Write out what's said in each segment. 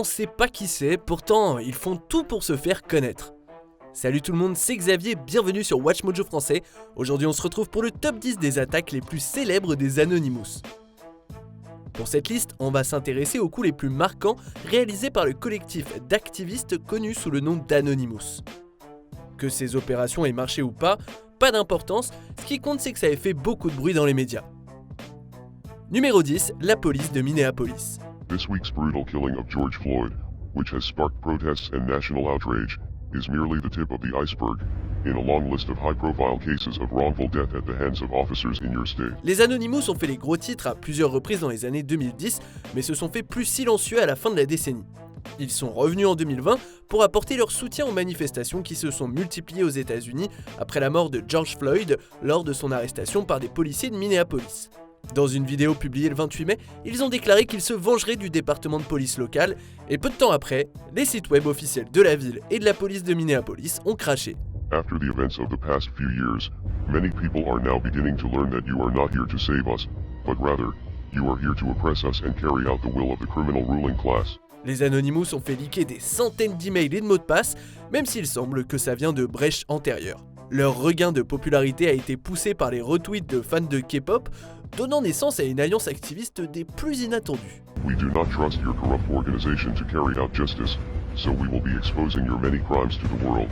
on sait pas qui c'est, pourtant ils font tout pour se faire connaître. Salut tout le monde, c'est Xavier, bienvenue sur WatchMojo français. Aujourd'hui on se retrouve pour le top 10 des attaques les plus célèbres des Anonymous. Pour cette liste, on va s'intéresser aux coups les plus marquants réalisés par le collectif d'activistes connu sous le nom d'Anonymous. Que ces opérations aient marché ou pas d'importance, ce qui compte c'est que ça ait fait beaucoup de bruit dans les médias. Numéro 10, la police de Minneapolis. This week's brutal killing of George Floyd, which has sparked protests and national outrage, is merely the tip of the iceberg in a long list of high-profile cases of wrongful death at the hands of officers in your state. Les Anonymous ont fait les gros titres à plusieurs reprises dans les années 2010, mais se sont fait plus silencieux à la fin de la décennie. Ils sont revenus en 2020 pour apporter leur soutien aux manifestations qui se sont multipliées aux États-Unis après la mort de George Floyd lors de son arrestation par des policiers de Minneapolis. Dans une vidéo publiée le 28 mai, ils ont déclaré qu'ils se vengeraient du département de police local, et peu de temps après, les sites web officiels de la ville et de la police de Minneapolis ont craché. After the events of the past few years, many people are now beginning to learn that you are not here to save us, but rather, you are here to oppress us and carry out the will of the criminal ruling class. Les Anonymous ont fait leaker des centaines d'emails et de mots de passe, même s'il semble que ça vient de brèches antérieures. Leur regain de popularité a été poussé par les retweets de fans de K-pop, donnant naissance à une alliance activiste des plus inattendues. We do not trust your corrupt organization to carry out justice, so we will be exposing your many crimes to the world.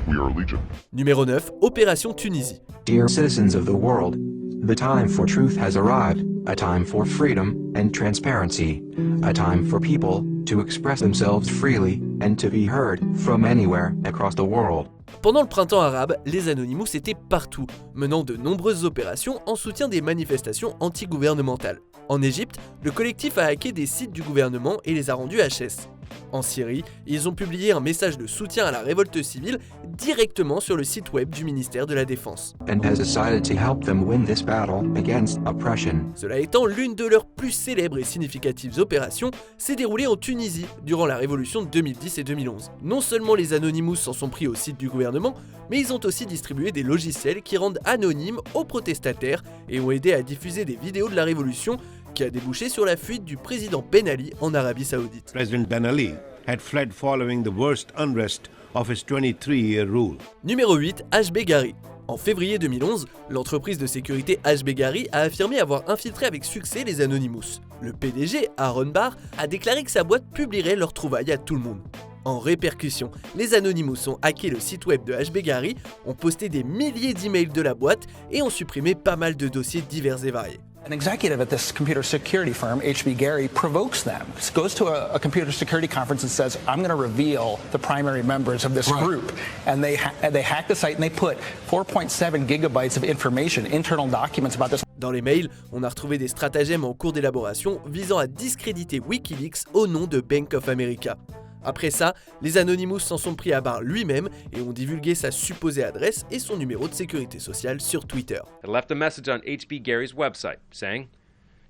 We are Legion. Numéro 9, Opération Tunisie. Dear citizens of the world, the time for truth has arrived, a time for freedom and transparency, a time for people to express themselves freely and to be heard from anywhere across the world. Pendant le printemps arabe, les Anonymous étaient partout, menant de nombreuses opérations en soutien des manifestations anti-gouvernementales. En Égypte, le collectif a hacké des sites du gouvernement et les a rendus HS. En Syrie, ils ont publié un message de soutien à la révolte civile directement sur le site web du ministère de la Défense. And has decided to help them win this battle against oppression. Cela étant, l'une de leurs plus célèbres et significatives opérations s'est déroulée en Tunisie durant la révolution de 2010 et 2011. Non seulement les Anonymous s'en sont pris au site du gouvernement, mais ils ont aussi distribué des logiciels qui rendent anonymes aux protestataires et ont aidé à diffuser des vidéos de la révolution qui a débouché sur la fuite du président Ben Ali en Arabie Saoudite. President Ben Ali had fled following the worst unrest of his 23-year rule. Numéro 8, HB Gary. En février 2011, l'entreprise de sécurité HB Gary a affirmé avoir infiltré avec succès les Anonymous. Le PDG, Aaron Barr, a déclaré que sa boîte publierait leurs trouvailles à tout le monde. En répercussion, les Anonymous ont hacké le site web de HB Gary, ont posté des milliers d'emails de la boîte et ont supprimé pas mal de dossiers divers et variés. An executive at this computer security firm, HB Gary, provokes them, goes to a computer security conference and says, I'm going to reveal the primary members of this group. And they hack the site and they put 4.7 gigabytes of information, internal documents about this. Dans les mails, on a retrouvé des stratagèmes en cours d'élaboration visant à discréditer Wikileaks au nom de Bank of America. Après ça, les Anonymous s'en sont pris à Barr lui-même et ont divulgué sa supposée adresse et son numéro de sécurité sociale sur Twitter. I left a message on HB Gary's website saying,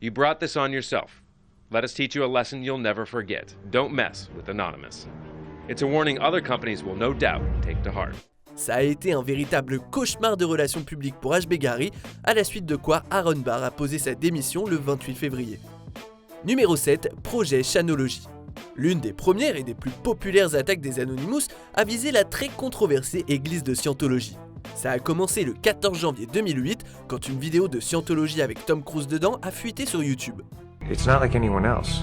"You brought this on yourself. Let us teach you a lesson you'll never forget. Don't mess with Anonymous." It's a warning other companies will no doubt take to heart. Ça a été un véritable cauchemar de relations publiques pour HB Gary, à la suite de quoi Aaron Barr a posé sa démission le 28 février. Numéro 7, Projet Chanology. L'une des premières et des plus populaires attaques des Anonymous a visé la très controversée église de Scientologie. Ça a commencé le 14 janvier 2008 quand une vidéo de Scientologie avec Tom Cruise dedans a fuité sur YouTube. It's not like anyone else.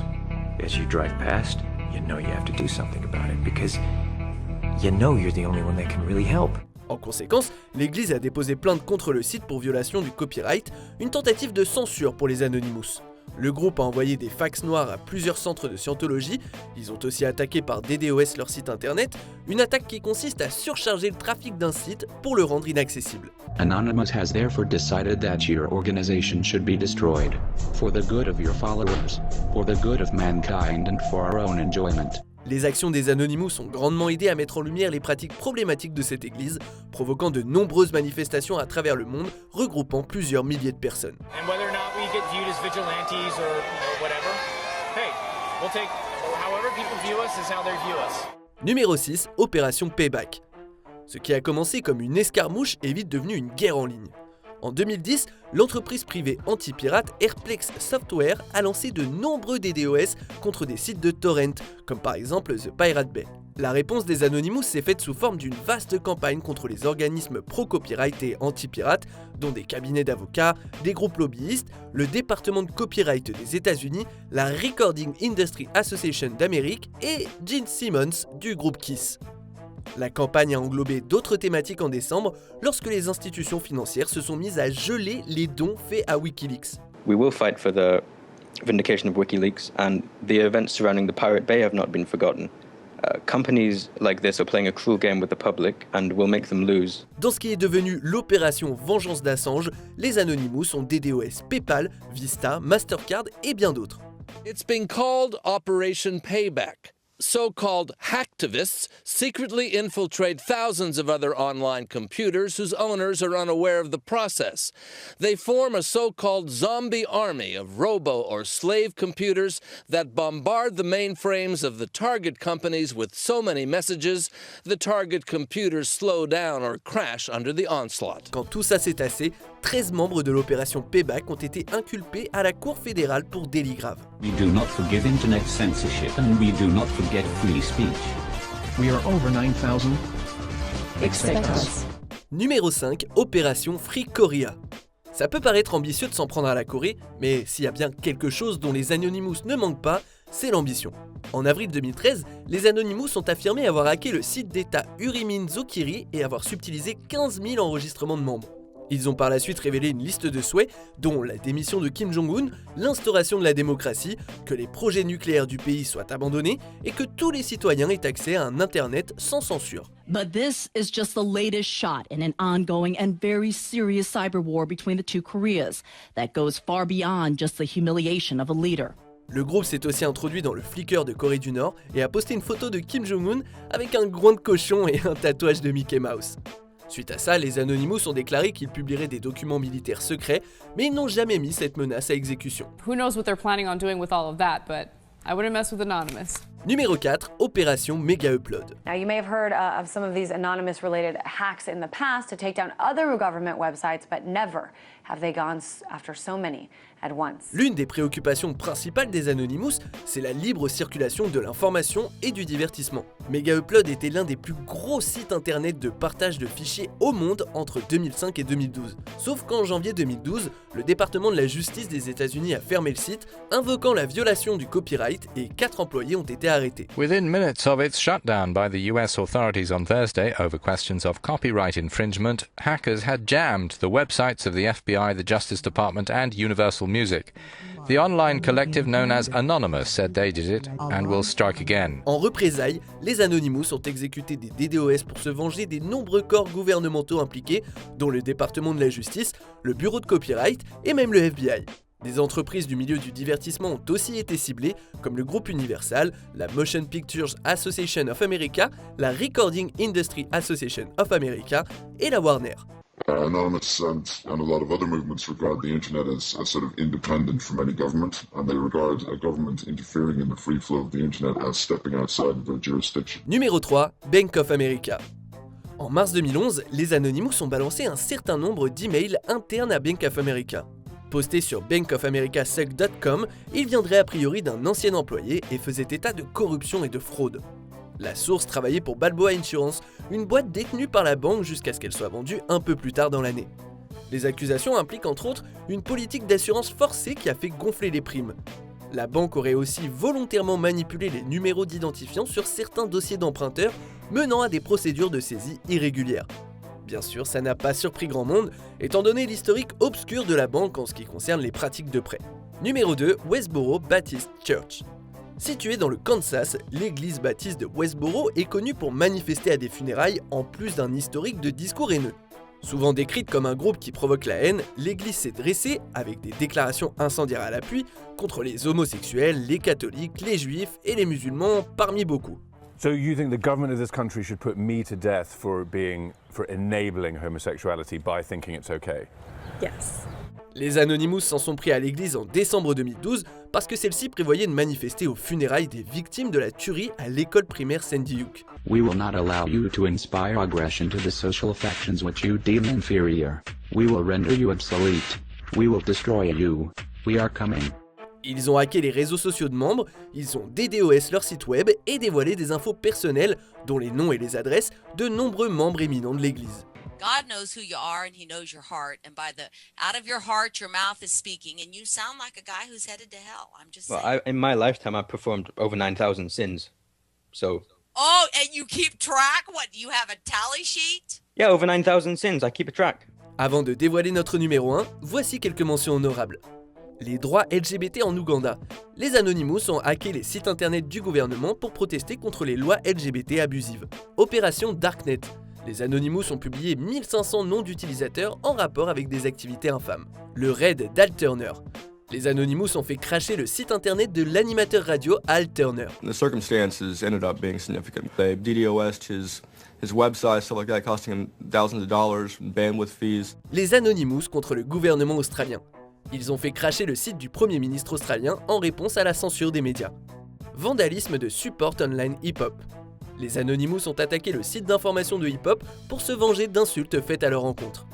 As you drive past, you know you have to do something about it because you know you're the only one that can really help. En conséquence, l'église a déposé plainte contre le site pour violation du copyright, une tentative de censure pour les Anonymous. Le groupe a envoyé des fax noirs à plusieurs centres de Scientologie, ils ont aussi attaqué par DDoS leur site internet, une attaque qui consiste à surcharger le trafic d'un site pour le rendre inaccessible. Anonymous has therefore decided that your organization should be destroyed, for the good of your followers, for the good of mankind and for our own enjoyment. Les actions des Anonymous ont grandement aidé à mettre en lumière les pratiques problématiques de cette église, provoquant de nombreuses manifestations à travers le monde, regroupant plusieurs milliers de personnes. Numéro 6, Opération Payback. Ce qui a commencé comme une escarmouche est vite devenu une guerre en ligne. En 2010, l'entreprise privée anti-pirate Airplex Software a lancé de nombreux DDoS contre des sites de torrent, comme par exemple The Pirate Bay. La réponse des Anonymous s'est faite sous forme d'une vaste campagne contre les organismes pro-copyright et anti-pirate, dont des cabinets d'avocats, des groupes lobbyistes, le département de copyright des États-Unis, la Recording Industry Association d'Amérique et Gene Simmons du groupe Kiss. La campagne a englobé d'autres thématiques en décembre lorsque les institutions financières se sont mises à geler les dons faits à Wikileaks. We will fight for the vindication of WikiLeaks, and the events surrounding the Pirate Bay have not been forgotten. Companies like this are playing a cruel game with the public and will make them lose. Dans ce qui est devenu l'opération Vengeance d'Assange, les Anonymous ont DDoS PayPal, Vista, Mastercard et bien d'autres. It's been called Operation Payback. So-called hacktivists secretly infiltrate thousands of other online computers whose owners are unaware of the process. They form a so-called zombie army of robo or slave computers that bombard the mainframes of the target companies with so many messages, the target computers slow down or crash under the onslaught. Quand tout ça s'est tassé, 13 membres de l'opération Payback ont été inculpés à la Cour fédérale pour délits graves. We do not forgive internet censorship and we do not forget free speech. We are over 9,000. Expect us. Numéro 5, Opération Free Korea. Ça peut paraître ambitieux de s'en prendre à la Corée, mais s'il y a bien quelque chose dont les Anonymous ne manquent pas, c'est l'ambition. En avril 2013, les Anonymous ont affirmé avoir hacké le site d'État Urimin Zokiri et avoir subtilisé 15 000 enregistrements de membres. Ils ont par la suite révélé une liste de souhaits, dont la démission de Kim Jong-un, l'instauration de la démocratie, que les projets nucléaires du pays soient abandonnés et que tous les citoyens aient accès à un Internet sans censure. But this is just the latest shot in an ongoing and very serious cyber war between the two Koreas that goes far beyond just the humiliation of a leader. Le groupe s'est aussi introduit dans le Flickr de Corée du Nord et a posté une photo de Kim Jong-un avec un groin de cochon et un tatouage de Mickey Mouse. Suite à ça, les Anonymous ont déclaré qu'ils publieraient des documents militaires secrets, mais ils n'ont jamais mis cette menace à exécution. Who knows what they're planning on doing with all of that, but I wouldn't mess with Anonymous. Numéro 4, Opération Mega Upload. Now you may have heard of some of these anonymous related hacks in the past to take down other government websites, but never have they gone after so many at once. L'une des préoccupations principales des Anonymous, c'est la libre circulation de l'information et du divertissement. Mega Upload était l'un des plus gros sites internet de partage de fichiers au monde entre 2005 et 2012. Sauf qu'en janvier 2012, le département de la justice des États-Unis a fermé le site, invoquant la violation du copyright et 4 employés ont été arrêtés. Within minutes of its shutdown by the US authorities on Thursday over questions of copyright infringement, hackers had jammed the websites of the FBI, the Justice Department and Universal Music. The online collective known as Anonymous said they did it and will strike again. En représailles, les Anonymous ont exécuté des DDoS pour se venger des nombreux corps gouvernementaux impliqués, dont le département de la justice, le bureau de copyright et même le FBI. Des entreprises du milieu du divertissement ont aussi été ciblées, comme le groupe Universal, la Motion Pictures Association of America, la Recording Industry Association of America et la Warner. Anonymous and a lot of other movements regard the internet as sort of independent from any government, and they regard a government interfering in the free flow of the internet as stepping outside of their jurisdiction. Numéro 3, Bank of America. En mars 2011, les Anonymous ont balancé un certain nombre d'emails internes à Bank of America. Posté sur bankofamericaSuck.com, il viendrait a priori d'un ancien employé et faisait état de corruption et de fraude. La source travaillait pour Balboa Insurance, une boîte détenue par la banque jusqu'à ce qu'elle soit vendue un peu plus tard dans l'année. Les accusations impliquent entre autres une politique d'assurance forcée qui a fait gonfler les primes. La banque aurait aussi volontairement manipulé les numéros d'identifiants sur certains dossiers d'emprunteurs, menant à des procédures de saisie irrégulières. Bien sûr, ça n'a pas surpris grand monde, étant donné l'historique obscur de la banque en ce qui concerne les pratiques de prêt. Numéro 2, Westboro Baptist Church. Située dans le Kansas, l'église baptiste de Westboro est connue pour manifester à des funérailles en plus d'un historique de discours haineux. Souvent décrite comme un groupe qui provoque la haine, l'église s'est dressée, avec des déclarations incendiaires à l'appui, contre les homosexuels, les catholiques, les juifs et les musulmans, parmi beaucoup. So you think the government of this country should put me to death for enabling homosexuality by thinking it's okay? Yes. Les Anonymous s'en sont pris à l'église en décembre 2012 parce que celle-ci prévoyait de manifester aux funérailles des victimes de la tuerie à l'école primaire Sandy Hook. We will not allow you to inspire aggression to the social factions which you deem inferior. We will render you obsolete. We will destroy you. We are coming. Ils ont hacké les réseaux sociaux de membres, ils ont DDoS leur site web et dévoilé des infos personnelles, dont les noms et les adresses de nombreux membres éminents de l'église. God knows who you are and he knows your heart, and by the out of your heart your mouth is speaking, and you sound like a guy who's headed to hell. I'm just saying. In my lifetime I've performed over 9,000 sins. So Oh, and you keep track? What, do you have a tally sheet? yeah, over 9,000 sins, I keep a track. Avant de dévoiler notre numéro 1, voici quelques mentions honorables. Les droits LGBT en Ouganda. Les Anonymous ont hacké les sites internet du gouvernement pour protester contre les lois LGBT abusives. Opération Darknet. Les Anonymous ont publié 1500 noms d'utilisateurs en rapport avec des activités infâmes. Le raid d'Al Turner. Les Anonymous ont fait crasher le site internet de l'animateur radio Al Turner. The circumstances ended up being significant. They DDoS'd his website, stuff like that, costing him thousands of dollars, bandwidth fees. Les Anonymous contre le gouvernement australien. Ils ont fait crasher le site du Premier ministre australien en réponse à la censure des médias. Vandalisme de Support Online Hip Hop. Les Anonymous ont attaqué le site d'information de Hip Hop pour se venger d'insultes faites à leur encontre.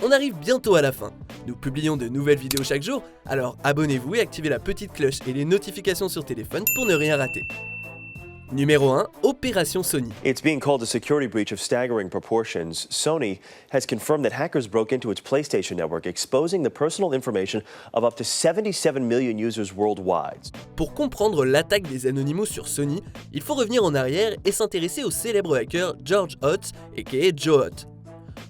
On arrive bientôt à la fin. Nous publions de nouvelles vidéos chaque jour, alors abonnez-vous et activez la petite cloche et les notifications sur téléphone pour ne rien rater. Numéro 1, Opération Sony. It's being called a security breach of staggering proportions. Sony has confirmed that hackers broke into its PlayStation network, exposing the personal information of up to 77 million users worldwide. Pour comprendre l'attaque des Anonymous sur Sony, il faut revenir en arrière et s'intéresser au célèbre hacker George Hotz, aka Joe Hott.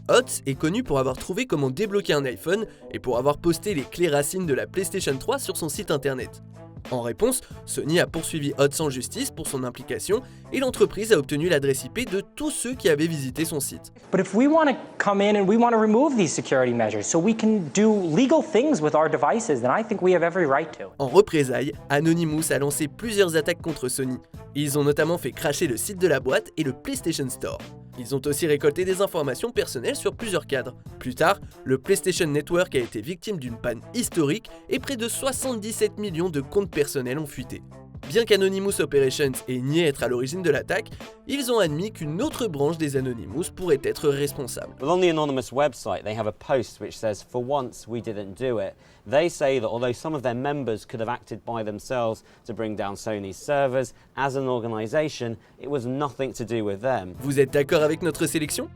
Hotz est connu pour avoir trouvé comment débloquer un iPhone et pour avoir posté les clés racines de la PlayStation 3 sur son site internet. En réponse, Sony a poursuivi Hotz en justice pour son implication et l'entreprise a obtenu l'adresse IP de tous ceux qui avaient visité son site. But if we want to come in and we want to remove these security measures so we can do legal things with our devices, then I think we have every right to. En représailles, Anonymous a lancé plusieurs attaques contre Sony. Ils ont notamment fait crasher le site de la boîte et le PlayStation Store. Ils ont aussi récolté des informations personnelles sur plusieurs cadres. Plus tard, le PlayStation Network a été victime d'une panne historique et près de 77 millions de comptes personnels ont fuité. Bien qu'Anonymous Operations ait nié être à l'origine de l'attaque, ils ont admis qu'une autre branche des Anonymous pourrait être responsable. Well, on the Anonymous website, they have a post which says, "For once, we didn't do it." They say that although some of their members could have acted by themselves to bring down Sony's servers, as an organisation, it was nothing to do with them. Vous êtes d'accord avec notre sélection ?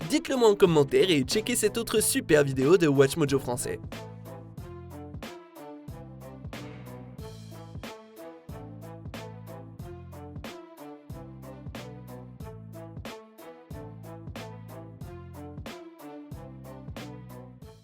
Dites-le moi en commentaire et checkez cette autre super vidéo de Watch Mojo Français.